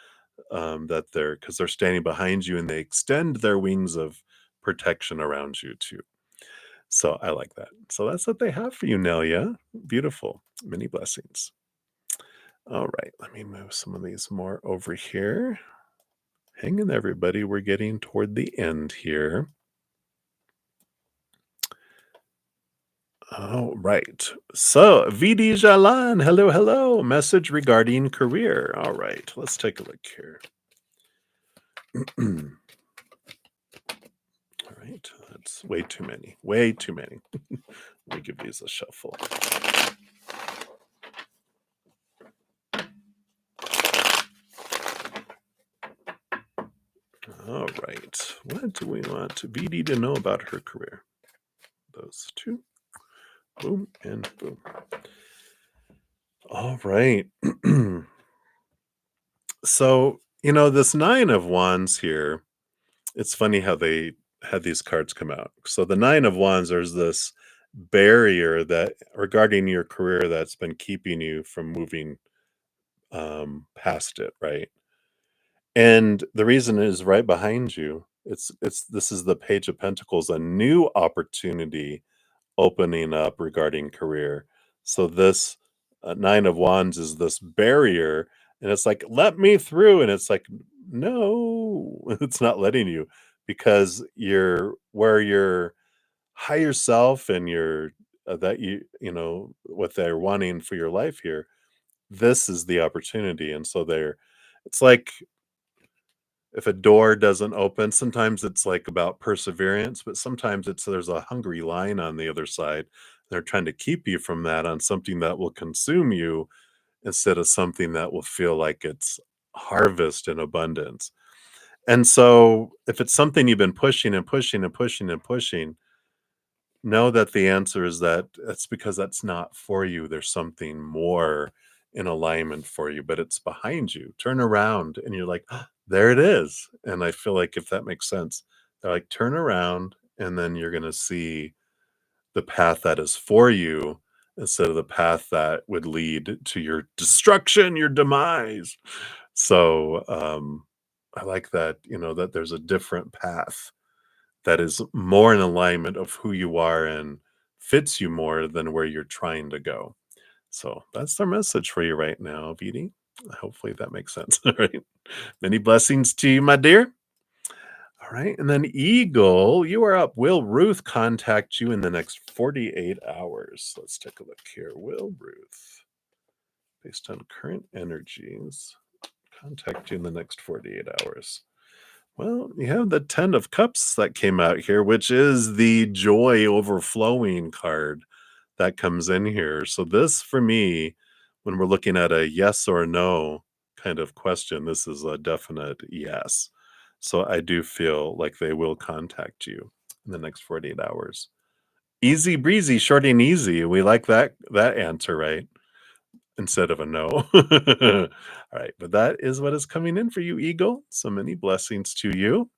that they're standing behind you, and they extend their wings of protection around you too. So I like that. So that's what they have for you, Nelia. Beautiful. Many blessings. All right, let me move some of these more over here. Hang in, everybody. We're getting toward the end here. All right. So, VD Jalan, hello, hello. Message regarding career. All right, let's take a look here. All right, that's way too many. Way too many. Let me give these a shuffle. All right. What do we want VD to know about her career? Those two. Boom and boom. All right. So, this Nine of Wands here, it's funny how they had these cards come out. So, the Nine of Wands, there's this barrier that regarding your career that's been keeping you from moving past it, right? And the reason is right behind you. It's this is the Page of Pentacles, a new opportunity opening up regarding career. So this Nine of Wands is this barrier, and it's like, let me through. And it's like, no, it's not letting you, because you're where your higher self and your that what they're wanting for your life here. This is the opportunity. And so it's like if a door doesn't open, sometimes it's like about perseverance, but sometimes there's a hungry lion on the other side. They're trying to keep you from that on something that will consume you instead of something that will feel like it's harvest in abundance. And so if it's something you've been pushing and pushing and pushing and pushing, know that the answer is that it's because that's not for you. There's something more in alignment for you, but it's behind you. Turn around and you're like, "Ah, there it is." And I feel like if that makes sense, they're like, turn around and then you're going to see the path that is for you instead of the path that would lead to your destruction, your demise. So I like that, that there's a different path that is more in alignment of who you are and fits you more than where you're trying to go. So that's their message for you right now, VD. Hopefully that makes sense. All right. Many blessings to you, my dear. All right. And then Eagle, you are up. Will Ruth contact you in the next 48 hours? Let's take a look here. Will Ruth, based on current energies, contact you in the next 48 hours? Well, you have the 10 of Cups that came out here, which is the joy overflowing card that comes in here. So this, for me, when we're looking at a yes or no kind of question, this is a definite yes. So I do feel like they will contact you in the next 48 hours. Easy breezy, short and easy. We like that answer, right? Instead of a no. All right, but that is what is coming in for you, Eagle. So many blessings to you.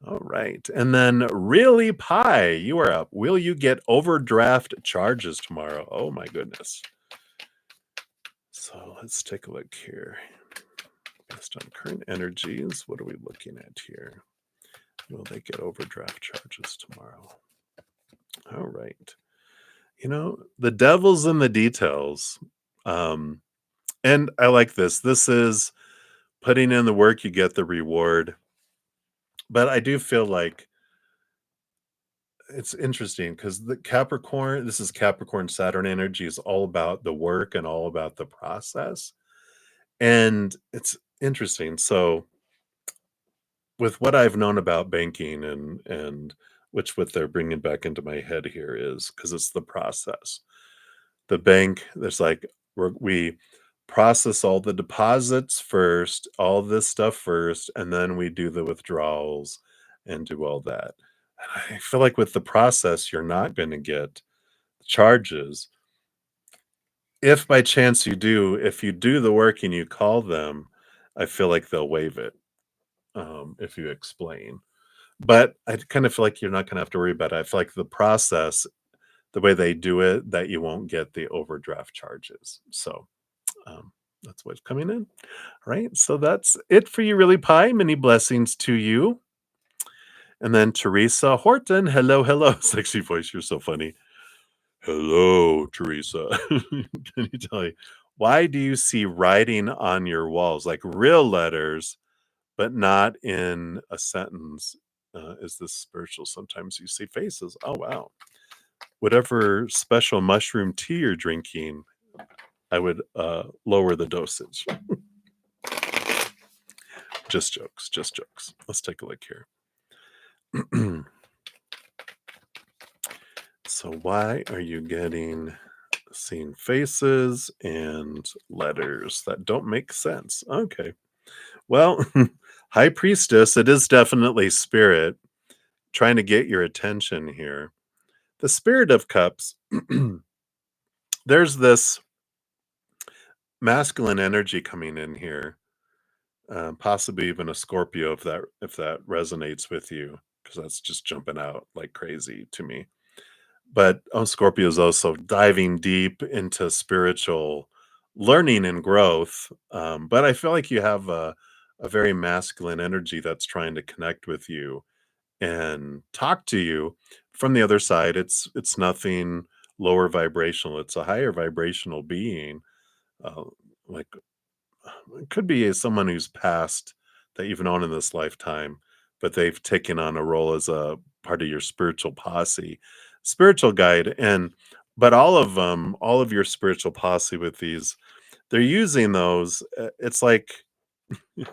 All right. And then Really Pie, you are up. Will you get overdraft charges tomorrow? Oh my goodness. So let's take a look here. Based on current energies, what are we looking at here? Will they get overdraft charges tomorrow? All right. The devil's in the details. And I like this. This is putting in the work, you get the reward. But I do feel like it's interesting because this is Capricorn Saturn energy, is all about the work and all about the process. And it's interesting. So with what I've known about banking and which what they're bringing back into my head here is because it's the process. The bank, there's like we process all the deposits first, all this stuff first, and then we do the withdrawals and do all that. And I feel like with the process, you're not going to get charges. If by chance you do, if you do the work and you call them, I feel like they'll waive it if you explain. But I kind of feel like you're not going to have to worry about it. I feel like the process, the way they do it that you won't get the overdraft charges. So that's what's coming in. Right. So that's it for you, really pie. Many blessings to you. And then Teresa Horton. Hello, hello. Sexy voice. You're so funny. Hello, Teresa. Can you tell me why do you see writing on your walls like real letters, but not in a sentence? Is this spiritual? Sometimes you see faces. Oh, wow. Whatever special mushroom tea you're drinking, I would lower the dosage. Just jokes, just jokes. Let's take a look here. So why are you seeing faces and letters that don't make sense? Okay. Well, High Priestess, it is definitely spirit trying to get your attention here. The Spirit of Cups, there's this masculine energy coming in here, possibly even a Scorpio if that resonates with you, because that's just jumping out like crazy to me. But Scorpio is also diving deep into spiritual learning and growth. But I feel like you have a very masculine energy that's trying to connect with you and talk to you from the other side. It's nothing lower vibrational. It's a higher vibrational being. Uh, like it could be someone who's passed that you've known in this lifetime, but they've taken on a role as a part of your spiritual posse, spiritual guide, and but all of your spiritual posse with these, they're using those. It's like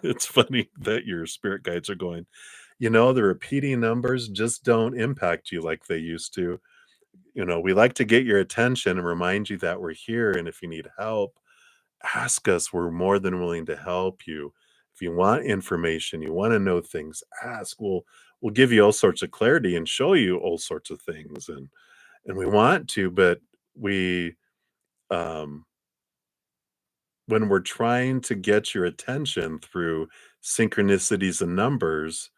it's funny that your spirit guides are going. The repeating numbers just don't impact you like they used to. We like to get your attention and remind you that we're here, and if you need help, ask us. We're more than willing to help you. If you want information, you want to know things, ask. We'll give you all sorts of clarity and show you all sorts of things, and we want to, but we um when we're trying to get your attention through synchronicities and numbers,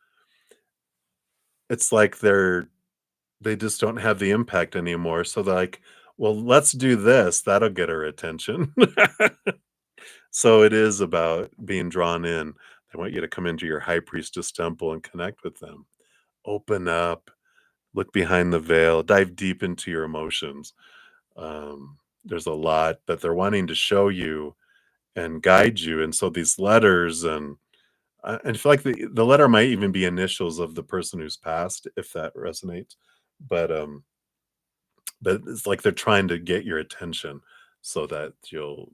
it's like they just don't have the impact anymore. So they're like, well, let's do this. That'll get our attention. So it is about being drawn in. They want you to come into your high priestess temple and connect with them. Open up, look behind the veil, dive deep into your emotions. There's a lot that they're wanting to show you and guide you. And so these letters and I feel like the letter might even be initials of the person who's passed, if that resonates. But but it's like they're trying to get your attention so that you'll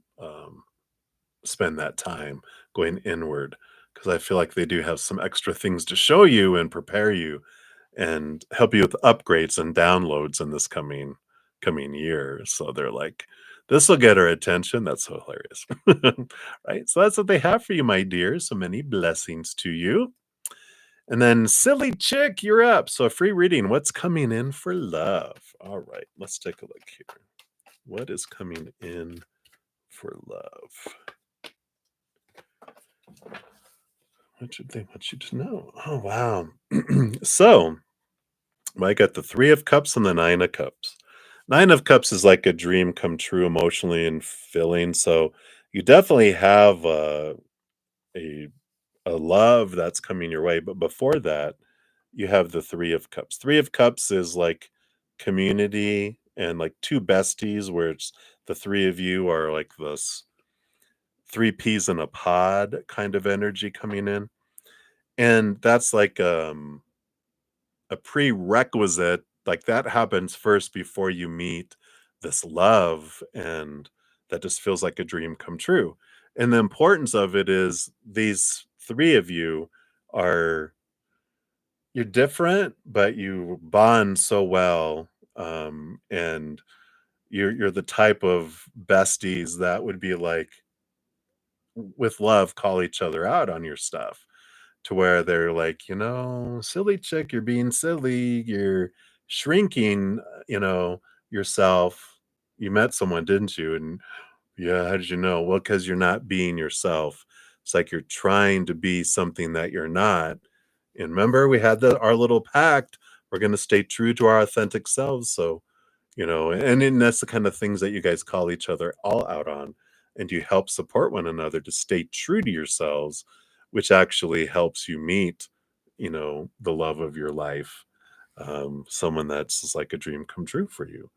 spend that time going inward, because I feel like they do have some extra things to show you and prepare you and help you with upgrades and downloads in this coming year. So they're like, this will get our attention. That's so hilarious. Right. So that's what they have for you, my dear. So many blessings to you. And then Silly Chick, you're up. So a free reading. What's coming in for love? All right, let's take a look here. What is coming in for love? What should they want you to know? Oh, wow. So I got the Three of Cups and the Nine of Cups. Nine of Cups is like a dream come true emotionally and filling. So you definitely have a, a love that's coming your way. But before that, you have the Three of Cups. Three of Cups is like community and like two besties, where it's the three of you are like this three peas in a pod kind of energy coming in. And that's like a prerequisite, like that happens first before you meet this love, and that just feels like a dream come true. And the importance of it is these three of you are you're different, but you bond so well. And you're the type of besties that would be like, with love, call each other out on your stuff, to where they're like, silly chick, you're being silly, you're shrinking, yourself. You met someone, didn't you? And yeah, how did you know? Well, because you're not being yourself. It's like you're trying to be something that you're not. And remember, we had our little pact. We're going to stay true to our authentic selves. So and then that's the kind of things that you guys call each other all out on, and you help support one another to stay true to yourselves, which actually helps you meet, the love of your life, someone that's just like a dream come true for you.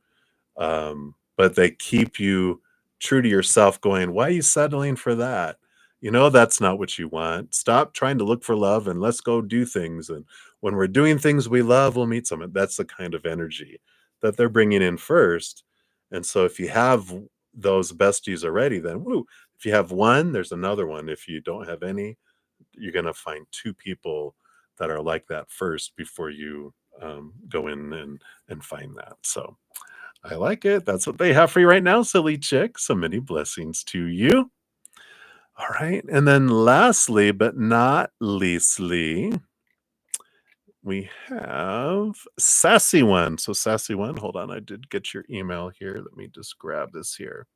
But they keep you true to yourself, going, why are you settling for that? That's not what you want. Stop trying to look for love and let's go do things. And when we're doing things we love, we'll meet someone. That's the kind of energy that they're bringing in first. And so if you have those besties already, then woo. If you have one, there's another one. If you don't have any, you're going to find two people that are like that first before you go in and find that. So I like it. That's what they have for you right now, silly chick. So many blessings to you. All right. And then lastly, but not leastly, we have Sassy One. So Sassy One, hold on. I did get your email here. Let me just grab this here.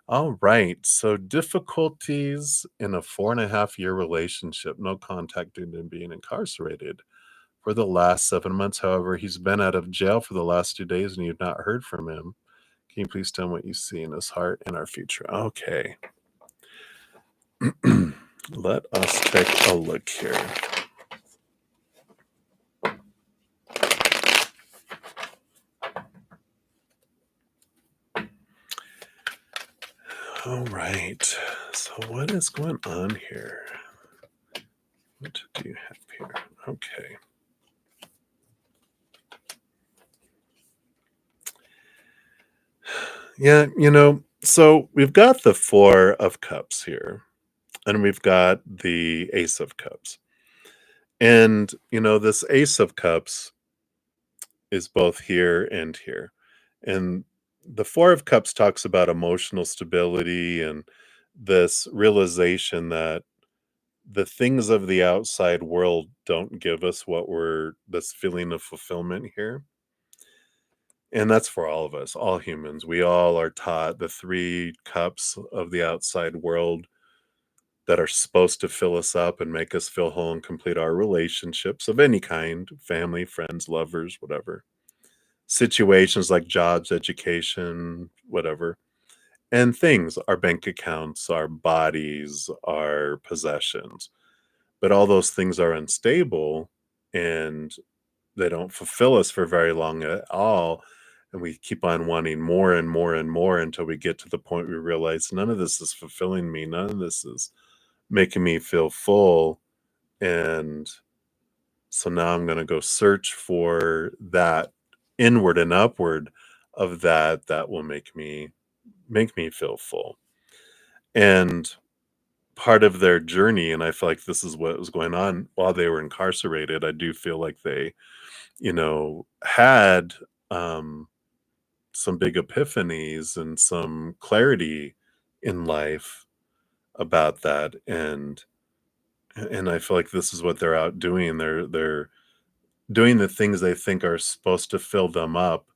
All right. So difficulties in a 4.5 year relationship, no contact due to being incarcerated for the last 7 months. However, he's been out of jail for the last 2 days and you've not heard from him. Can you please tell me what you see in his heart and our future? Okay. Let us take a look here. All right. So what is going on here? What do you have here? Okay. Yeah, so we've got the Four of Cups here, and we've got the Ace of Cups. And, this Ace of Cups is both here and here. And the Four of Cups talks about emotional stability and this realization that the things of the outside world don't give us this feeling of fulfillment here. And that's for all of us, all humans. We all are taught the three cups of the outside world that are supposed to fill us up and make us feel whole and complete our relationships of any kind, family, friends, lovers, whatever. Situations like jobs, education, whatever. And things, our bank accounts, our bodies, our possessions. But all those things are unstable and they don't fulfill us for very long at all. And we keep on wanting more and more and more until we get to the point we realize none of this is fulfilling me. None of this is making me feel full. And so now I'm going to go search for that inward and upward of that will make me feel full. And part of their journey, and I feel like this is what was going on while they were incarcerated, I do feel like they, had some big epiphanies and some clarity in life about that. And I feel like this is what they're out doing. They're doing the things they think are supposed to fill them up.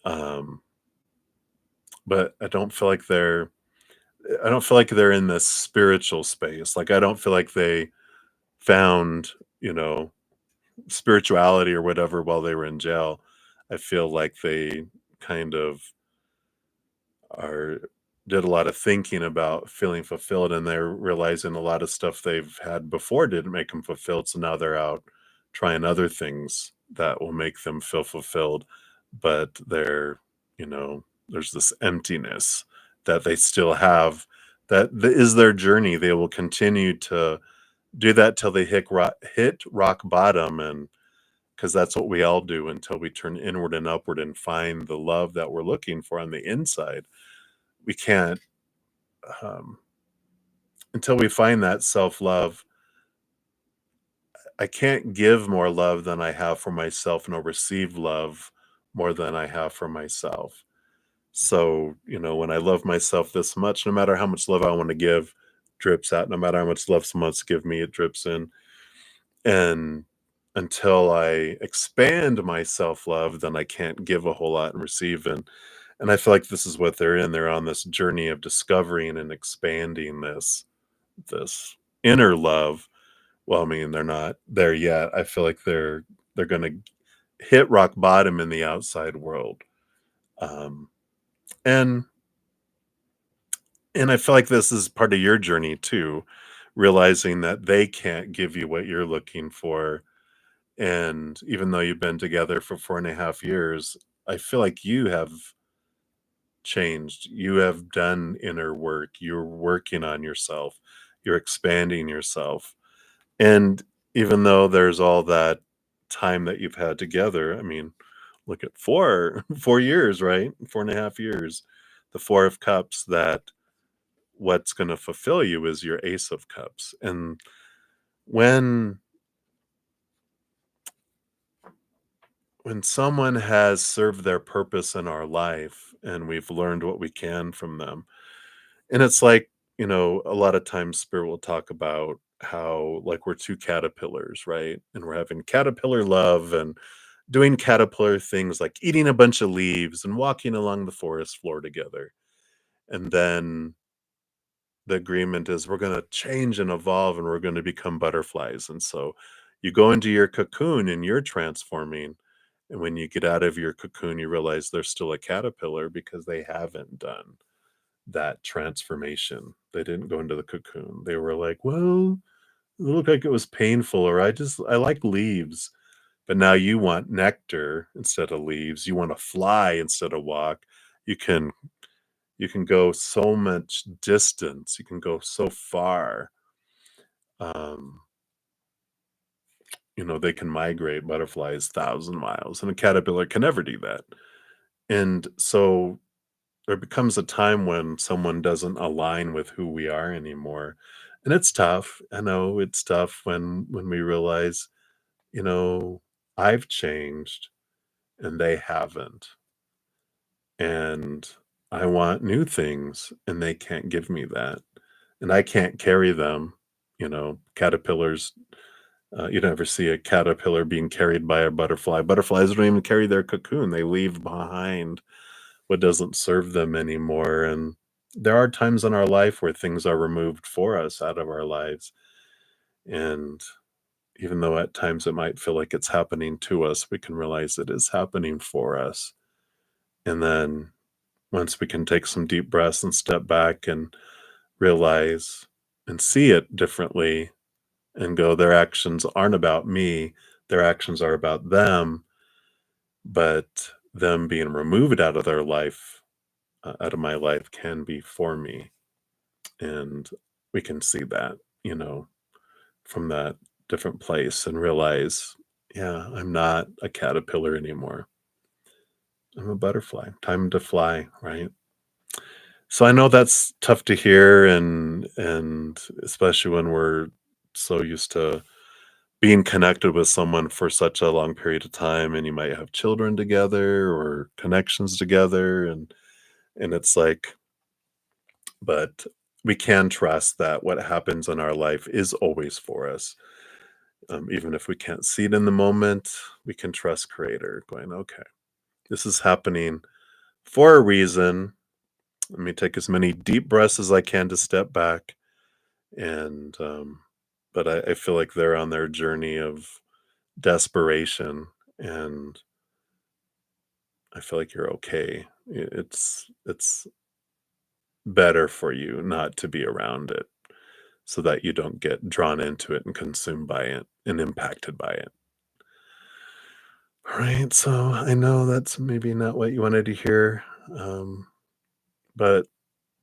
Um, but I don't feel like they're in this spiritual space. Like I don't feel like they found, spirituality or whatever while they were in jail. I feel like they kind of are did a lot of thinking about feeling fulfilled, and they're realizing a lot of stuff they've had before didn't make them fulfilled, so now they're out trying other things that will make them feel fulfilled, but there's this emptiness that they still have that is their journey. They will continue to do that till they hit rock bottom, and because that's what we all do until we turn inward and upward and find the love that we're looking for on the inside. We can't um, until we find that self-love. I can't give more love than I have for myself, nor receive love more than I have for myself. So, when I love myself this much, no matter how much love I want to give, drips out. No matter how much love someone wants to give me, it drips in. And until I expand my self-love, then I can't give a whole lot and receive. And I feel like this is what they're in. They're on this journey of discovering and expanding this inner love. Well, I mean, they're not there yet. I feel like they're gonna hit rock bottom in the outside world. Um, and and I feel like this is part of your journey too, realizing that they can't give you what you're looking for. And even though you've been together for 4.5 years, I feel like you have changed. You have done inner work. You're working on yourself. You're expanding yourself. And even though there's all that time that you've had together, I mean, look at 4 4 years, right? 4.5 years. The Four of Cups, that what's going to fulfill you is your Ace of Cups. And when when someone has served their purpose in our life and we've learned what we can from them, and it's like, a lot of times spirit will talk about how, like, we're two caterpillars, right? And we're having caterpillar love and doing caterpillar things like eating a bunch of leaves and walking along the forest floor together. And then the agreement is we're going to change and evolve and we're going to become butterflies. And so you go into your cocoon and you're transforming. And when you get out of your cocoon, you realize there's still a caterpillar because they haven't done that transformation. They didn't go into the cocoon. They were like, well, it looked like it was painful, or I like leaves. But now you want nectar instead of leaves. You want to fly instead of walk. You can you can go so much distance. You can go so far. Um, they can migrate, butterflies 1,000 miles, and a caterpillar can never do that. And so there becomes a time when someone doesn't align with who we are anymore. And it's tough. I know it's tough when we realize, you know, I've changed and they haven't. And I want new things and they can't give me that. And I can't carry them. Caterpillars, you never see a caterpillar being carried by a butterfly. Butterflies don't even carry their cocoon. They leave behind what doesn't serve them anymore. And there are times in our life where things are removed for us out of our lives. And even though at times it might feel like it's happening to us, we can realize it is happening for us. And then once we can take some deep breaths and step back and realize and see it differently and go, their actions aren't about me, their actions are about them, but them being removed out of their life, out of my life, can be for me. And we can see that, from that different place and realize, yeah, I'm not a caterpillar anymore. I'm a butterfly. Time to fly, right? So I know that's tough to hear, and especially when we're so used to being connected with someone for such a long period of time, and you might have children together or connections together, and it's like, but we can trust that what happens in our life is always for us. Even if we can't see it in the moment, we can trust Creator, going, okay, this is happening for a reason. Let me take as many deep breaths as I can to step back. And, but I feel like they're on their journey of desperation. And I feel like you're okay. It's better for you not to be around it so that you don't get drawn into it and consumed by it and impacted by it. All right, so I know that's maybe not what you wanted to hear, um, but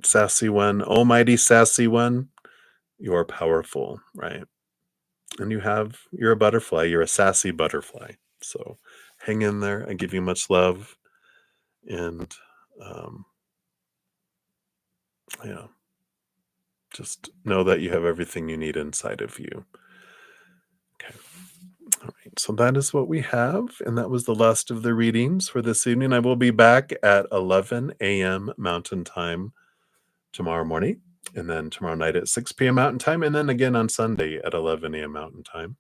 sassy one, almighty sassy one, you're powerful, right? And you're a butterfly, you're a sassy butterfly. So hang in there. I give you much love, and um, yeah, just know that you have everything you need inside of you. Okay. All right. So that is what we have. And that was the last of the readings for this evening. I will be back at 11 a.m. Mountain Time tomorrow morning, and then tomorrow night at 6 p.m. Mountain Time, and then again on Sunday at 11 a.m. Mountain Time.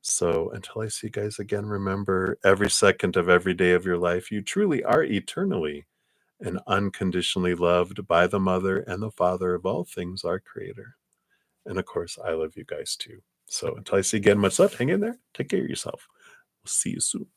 So until I see you guys again, remember, every second of every day of your life, you truly are eternally and unconditionally loved by the Mother and the Father of all things, our Creator. And of course, I love you guys too. So until I see you again, much love. Hang in there. Take care of yourself. We'll see you soon.